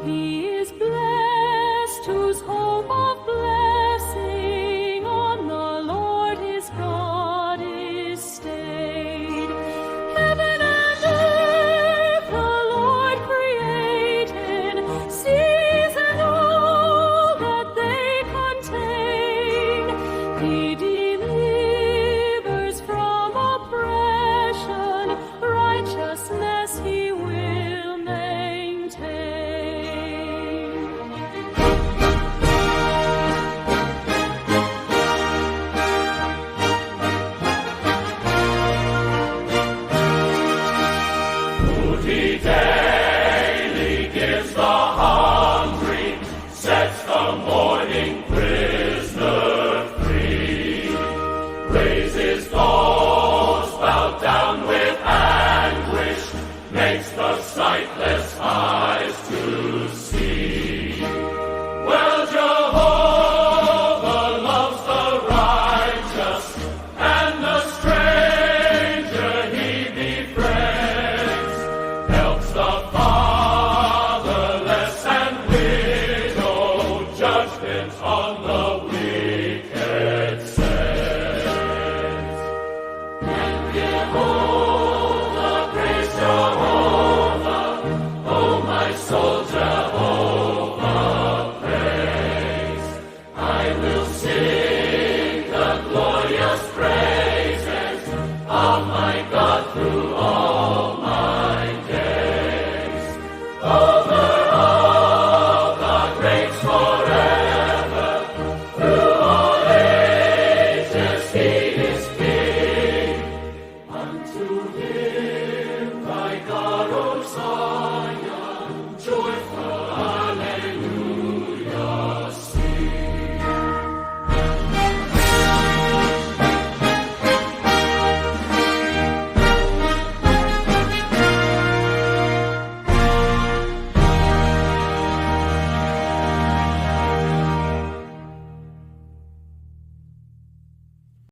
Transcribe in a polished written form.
He is blessed whose hope of blessing on the Lord his God is stayed. Heaven and earth the Lord created, seas and all that they contain. He delivers from oppression, righteousness he will maintain. He daily gives the hungry, sets the mourning prisoner free, raises those bowed down with anguish, makes the sightless eyes